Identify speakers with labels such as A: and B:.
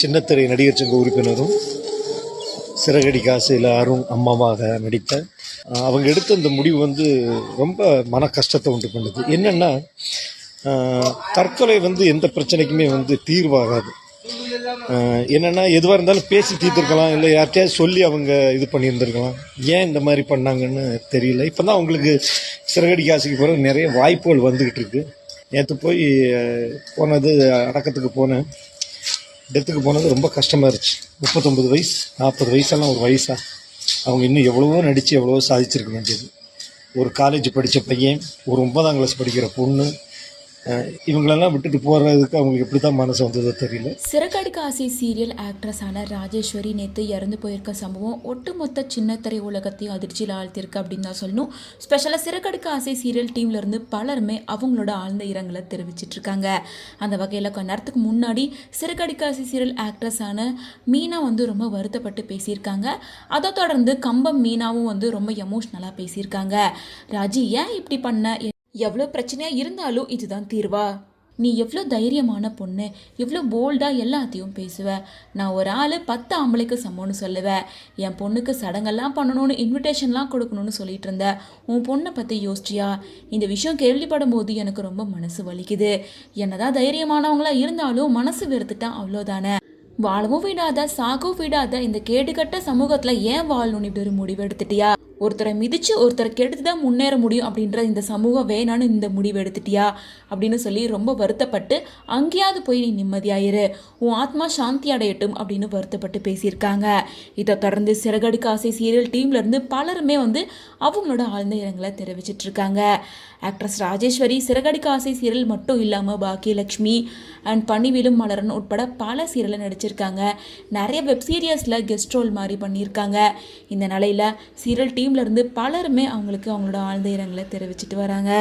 A: சின்னத்திரை நடிகர் சங்க உறுப்பினரும் சிறகடிக்க ஆசையில் அருண் அம்மாவாக நடித்த அவங்க எடுத்த இந்த முடிவு வந்து ரொம்ப மன கஷ்டத்தை உண்டு பண்ணுது. என்னென்னா தற்கொலை வந்து எந்த பிரச்சனைக்குமே வந்து தீர்வாகாது. என்னென்னா எதுவாக இருந்தாலும் பேசி தீர்த்துருக்கலாம், இல்லை யார்கிட்டயாவது சொல்லி அவங்க இது பண்ணியிருந்திருக்கலாம். ஏன் இந்த மாதிரி பண்ணாங்கன்னு தெரியல. இப்போ தான் அவங்களுக்கு சிறகடிக்க ஆசைக்கு பிறகு நிறைய வாய்ப்புகள் வந்துக்கிட்டு இருக்கு. நேற்று போய் போனது அடக்கத்துக்கு போனேன். டெத்துக்கு போனது ரொம்ப கஷ்டமாக இருந்துச்சு. 39 வயசு 40 வயசெல்லாம் ஒரு வயசா. அவங்க இன்னும் எவ்வளவோ நடித்து எவ்வளவோ சாதிச்சிருக்க வேண்டியது. ஒரு காலேஜ் படித்த பையன், ஒரு 9ஆம் கிளாஸ் படிக்கிற பொண்ணு, இவங்களெல்லாம் விட்டுட்டு போகிறதுக்கு அவங்களுக்கு எப்படி தான் மனசு வந்ததோ தெரியல.
B: சிறகடிக்க ஆசை சீரியல் ஆக்ட்ரஸான ராஜேஸ்வரி நேற்று இறந்து போயிருக்க சம்பவம் ஒட்டுமொத்த சின்னத்திரை உலகத்தையும் அதிர்ச்சியில் ஆழ்த்திருக்கு அப்படின்னு தான் சொல்லணும். ஸ்பெஷலாக சிறகடிக்க ஆசை சீரியல் டீம்லேருந்து பலருமே அவங்களோட ஆழ்ந்த இரங்கலை தெரிவிச்சிட்ருக்காங்க. அந்த வகையில் கொஞ்ச நேரத்துக்கு முன்னாடி சிறகடிக்க ஆசை சீரியல் ஆக்ட்ரஸான மீனா வந்து ரொம்ப வருத்தப்பட்டு பேசியிருக்காங்க. அதை தொடர்ந்து கம்பம் மீனாவும் வந்து ரொம்ப எமோஷ்னலாக பேசியிருக்காங்க. ராஜி, ஏன் இப்படி பண்ண? எவ்வளோ பிரச்சனையாக இருந்தாலும் இதுதான் தீர்வா? நீ எவ்வளோ தைரியமான பொண்ணு, எவ்வளோ போல்டாக எல்லாத்தையும் பேசுவ. நான் ஒரு ஆள் 10 ஆம்பளைக்கு சமம்னு சொல்லுவேன். என் பொண்ணுக்கு சடங்கெல்லாம் பண்ணணும்னு இன்விடேஷன்லாம் கொடுக்கணும்னு சொல்லிட்டு இருந்த உன் பொண்ணை பற்றி யோசிச்சியா? இந்த விஷயம் கேள்விப்படும் போது எனக்கு ரொம்ப மனசு வலிக்குது. என்னதான் தைரியமானவங்களா இருந்தாலும் மனசு வெறுத்துட்டா அவ்வளோதானே. வாழவும் விடாத சாகவும் விடாத இந்த கேடுகட்ட சமூகத்தில் ஏன் வாழணும்னு இப்படி ஒரு முடிவு எடுத்துட்டியா? ஒருத்தரை மிதித்து ஒருத்தரை கெடுத்து தான் முன்னேற முடியும் அப்படின்ற இந்த சமூகம் வேணான்னு இந்த முடிவு எடுத்துட்டியா அப்படின்னு சொல்லி ரொம்ப வருத்தப்பட்டு அங்கேயாவது போய் நீ நிம்மதியாயிரு, உன் ஆத்மா சாந்தி அடையட்டும் அப்படின்னு வருத்தப்பட்டு பேசியிருக்காங்க. இதை தொடர்ந்து சிறகடிக்க ஆசை சீரியல் டீம்லேருந்து பலருமே வந்து அவங்களோட ஆழ்ந்த இரங்கலை தெரிவிச்சிட்ருக்காங்க. ஆக்ட்ரஸ் ராஜேஸ்வரி சிறகடிக்க ஆசை சீரியல் மட்டும் இல்லாமல் பாக்கியலட்சுமி அண்ட் பணிவிலும் மலரன் உட்பட பல சீரியலில் நடிச்சிருக்காங்க. நிறைய வெப் சீரியஸில் கெஸ்ட் ரோல் மாதிரி பண்ணியிருக்காங்க. இந்த நிலையில் சீரியல் டீம்லேருந்து பலருமே அவங்களுக்கு அவங்களோட ஆழ்ந்த இரங்கலை தெரிவிச்சிட்டு வராங்க.